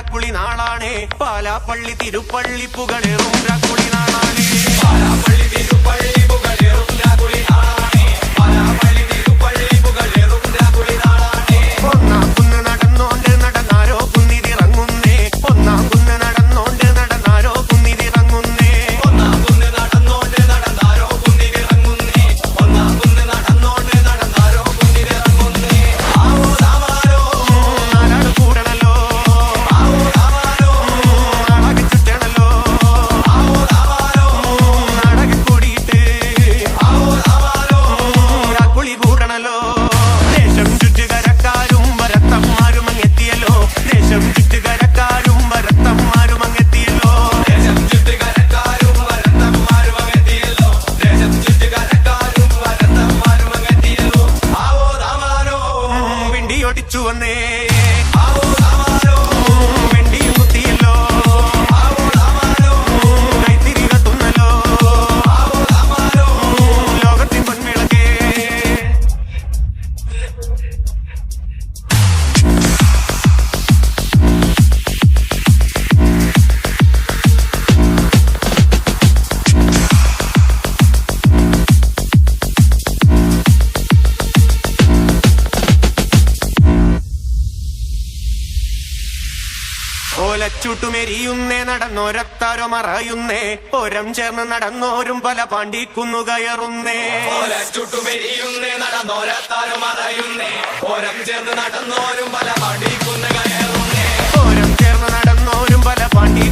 രാക്കുളി നാളാണേ. പാലാപ്പള്ളി തിരുപ്പള്ളി പുകളേറും രാക്കുളി നാളാണേ. പാലാപ്പള്ളി തിരുപ്പള്ളി പുകളേറും രാക്കുളി നാളാണേ. പാലാപ്പള്ളി തിരുപ്പള്ളി പുകളേറും രാക്കുളി നാളാണേ. ഒന്നാം കുന്ന് നടന്നോണ്ട് നടന്നാരോ കുന്നിതിറങ്ങുന്നേ. ഒന്നാം കുന്ന് നടന്നോണ്ട് നടന്നാരോ കുന്നിതിറങ്ങുന്നേ. ഒന്നാം കുന്ന് നടന്നോണ്ട് നടന്നാരോ കുന്നിതിറങ്ങുന്നേ. ഒന്നാം കുന്ന് നടന്നോണ്ട് നടന്നാരോ കുന്നിതിറങ്ങുന്നേ. ആവോ താവാരോ നാലാട് കൂടണല്ലോ. ആവോ താവാരോ നാടക ചുറ്റണല്ലോ. ആവോ താവാരോ നാടക കൂടിയിട്ട്. ആവോ താവാരോ രാക്കുളി കൂടണല്ലോ. ദേശം ചുറ്റുകരക്കാരും വരത്തന്മാരും അങ്ങെത്തിയല്ലോ. ദേശം ചുറ്റുകരക്കാരും വരത്തന്മാരും അങ്ങെത്തിയല്ലോ. ദേശം ചുറ്റുകരക്കാരും വരത്തന്മാരും അങ്ങെത്തിയല്ലോ. ദേശം ചുറ്റുകരക്കാരും വരത്തന്മാരും അങ്ങെത്തിയല്ലോ. ആവോ താവാരോ വെണ്ടിയൊടിച്ചു വന്നേ. ആവോ താവാരോ വെണ്ടിയും കുത്തിയല്ലോ. ആവോ താവാരോ കൈത്തിരി കത്തുന്നല്ലോ. ആവോ താവാരോ ലോകത്തിൻ പൊൻവിളക്കേ. ഓലച്ചൂട്ടുമെരിയുന്നേ നടന്നോരത്താരോ മറയുന്നേ. ഓരം ചേർന്ന് നടന്നോരും പല പാണ്ടിക്കുന്നു കയറുന്നേ. ഓലച്ചൂട്ടുമെരിയുന്നേ നടന്നോരത്താരോ മറയുന്നേ. ഓരം ചേർന്ന് നടന്നോരും പല പാണ്ടിക്കുന്നു കയറുന്നേ. ഓരം ചേർന്ന് നടന്നോരും പല പാണ്ടി